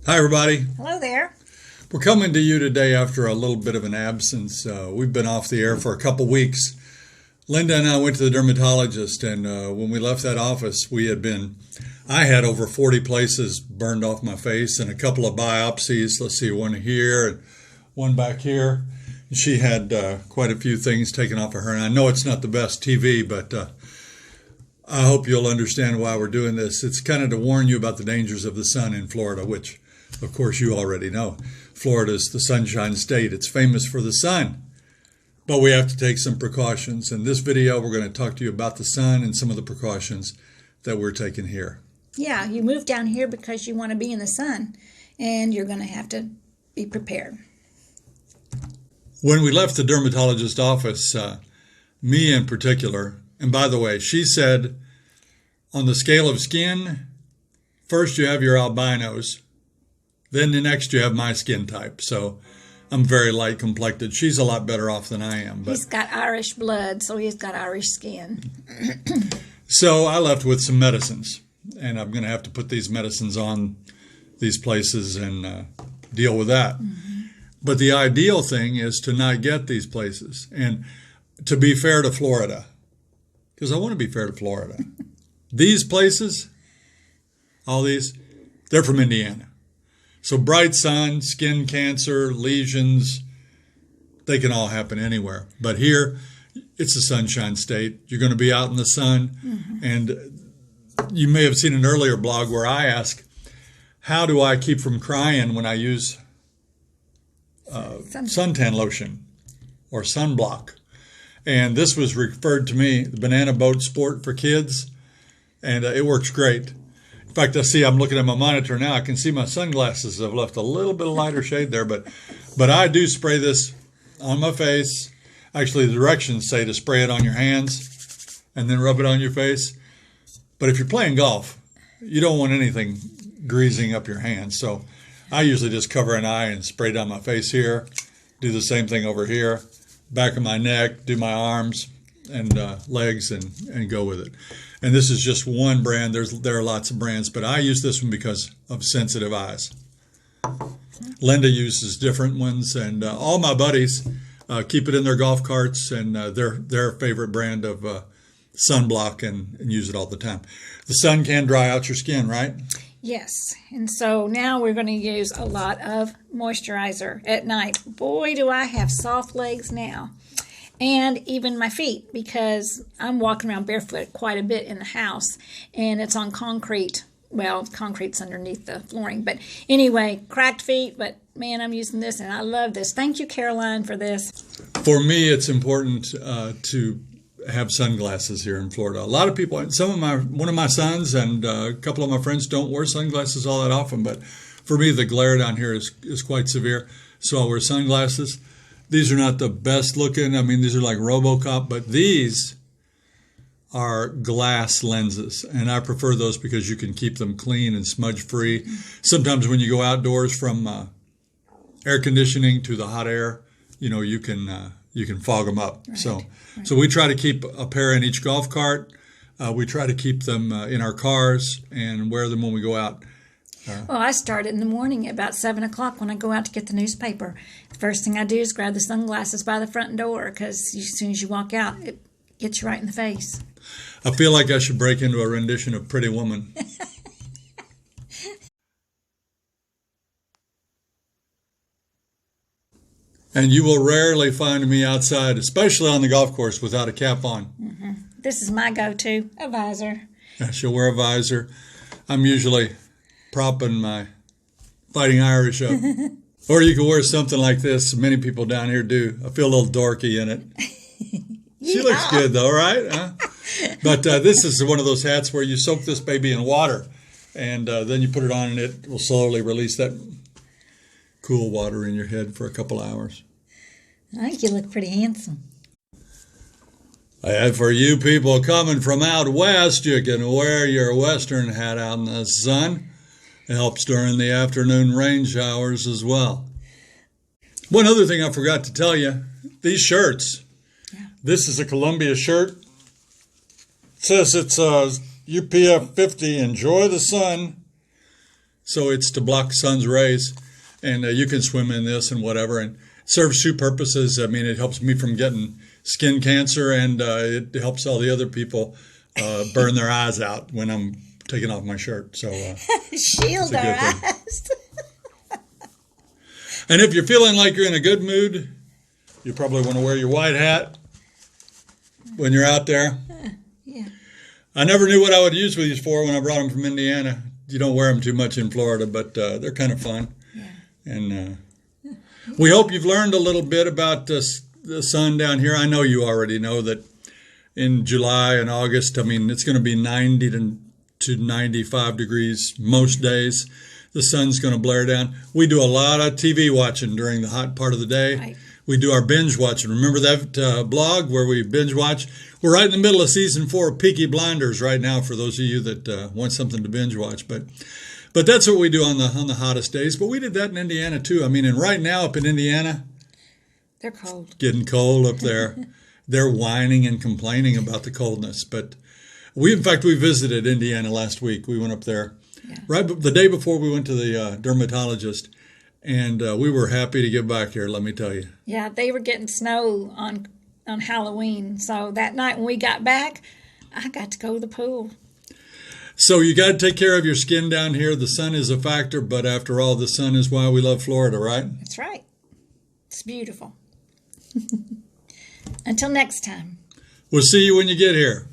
Hi, everybody. Hello there. We're coming to you today after a little bit of an absence. We've been off the air for a couple weeks. Linda and I went to the dermatologist, and when we left that office, I had over 40 places burned off my face and a couple of biopsies. Let's see, one here and one back here. She had quite a few things taken off of her, and I know it's not the best TV, but I hope you'll understand why we're doing this. It's kind of to warn you about the dangers of the sun in Florida, which, of course, you already know. Florida is the sunshine state. It's famous for the sun. But we have to take some precautions. In this video, we're going to talk to you about the sun and some of the precautions that we're taking here. Yeah, you moved down here because you want to be in the sun, and you're going to have to be prepared. When we left the dermatologist's office, me in particular, and by the way, she said on the scale of skin, first you have your albinos, then the next you have my skin type. So I'm very light complected. She's a lot better off than I am. But he's got Irish blood, so he's got Irish skin. So I left with some medicines, and I'm going to have to put these medicines on these places and deal with that. Mm-hmm. But the ideal thing is to not get these places. And to be fair to Florida, because I want to be fair to Florida, these places, all these, they're from Indiana. So bright sun, skin cancer, lesions, they can all happen anywhere. But here, it's a sunshine state. You're going to be out in the sun. Mm-hmm. And you may have seen an earlier blog where I ask, how do I keep from crying when I use suntan lotion or sunblock? And this was referred to me, the Banana Boat Sport for kids, and it works great. In fact, I'm looking at my monitor now. I can see my sunglasses have left a little bit of lighter shade there, but I do spray this on my face. Actually, the directions say to spray it on your hands and then rub it on your face. But if you're playing golf, you don't want anything greasing up your hands. So I usually just cover an eye and spray down my face here, do the same thing over here, back of my neck, do my arms and legs and go with it. And this is just one brand. There are lots of brands, but I use this one because of sensitive eyes. Linda uses different ones, and all my buddies keep it in their golf carts and their favorite brand of sunblock and use it all the time. The sun can dry out your skin, right? Yes, and so now we're going to use a lot of moisturizer at night. Boy, do I have soft legs now. And even my feet, because I'm walking around barefoot quite a bit in the house, and it's on concrete. Well, concrete's underneath the flooring. But anyway, cracked feet, but man, I'm using this, and I love this. Thank you, Caroline, for this. For me, it's important to have sunglasses here in Florida. A lot of people, one of my sons and a couple of my friends don't wear sunglasses all that often, but for me, the glare down here is quite severe, so I wear sunglasses. These are not the best looking. I mean, these are like RoboCop, but these are glass lenses, and I prefer those because you can keep them clean and smudge free. Sometimes when you go outdoors from air conditioning to the hot air, you can fog them up. Right. So we try to keep a pair in each golf cart. We try to keep them in our cars and wear them when we go out. Well, I start in the morning at about 7 o'clock when I go out to get the newspaper. The first thing I do is grab the sunglasses by the front door because as soon as you walk out, it gets you right in the face. I feel like I should break into a rendition of Pretty Woman. And you will rarely find me outside, especially on the golf course, without a cap on. Mm-hmm. This is my go-to, a visor. Yeah, she'll wear a visor. I'm usually propping my Fighting Irish up. Or you can wear something like this. Many people down here do. I feel a little dorky in it. She looks good though, right? Huh? But this is one of those hats where you soak this baby in water and then you put it on and it will slowly release that cool water in your head for a couple hours. I think you look pretty handsome. And for you people coming from out west, you can wear your western hat out in the sun. It helps during the afternoon rain showers as well. One other thing I forgot to tell you, these shirts. Yeah. This is a Columbia shirt. It says it's UPF 50, enjoy the sun. so it's to block sun's rays, and you can swim in this and whatever, and it serves two purposes. I mean, it helps me from getting skin cancer, and it helps all the other people burn their eyes out when I'm taking off my shirt. So shield our eyes. And if you're feeling like you're in a good mood, you probably want to wear your white hat when you're out there. Yeah. I never knew what I would use these for when I brought them from Indiana. You don't wear them too much in Florida, but they're kind of fun. Yeah. And we hope you've learned a little bit about the sun down here. I know you already know that in July and August, I mean, it's going to be 90 to 95 degrees most days. The sun's going to blare down. We do a lot of TV watching during the hot part of the day. Right. We do our binge watching. Remember that blog where we binge watch? We're right in the middle of season 4 of Peaky Blinders right now for those of you that want something to binge watch. But that's what we do on the hottest days. But we did that in Indiana too. I mean, and right now up in Indiana, they're cold. Getting cold up there. They're whining and complaining about the coldness. But we visited Indiana last week. We went up there right the day before we went to the dermatologist. And we were happy to get back here, let me tell you. Yeah, they were getting snow on Halloween. So that night when we got back, I got to go to the pool. So you got to take care of your skin down here. The sun is a factor, but after all, the sun is why we love Florida, right? That's right. It's beautiful. Until next time. We'll see you when you get here.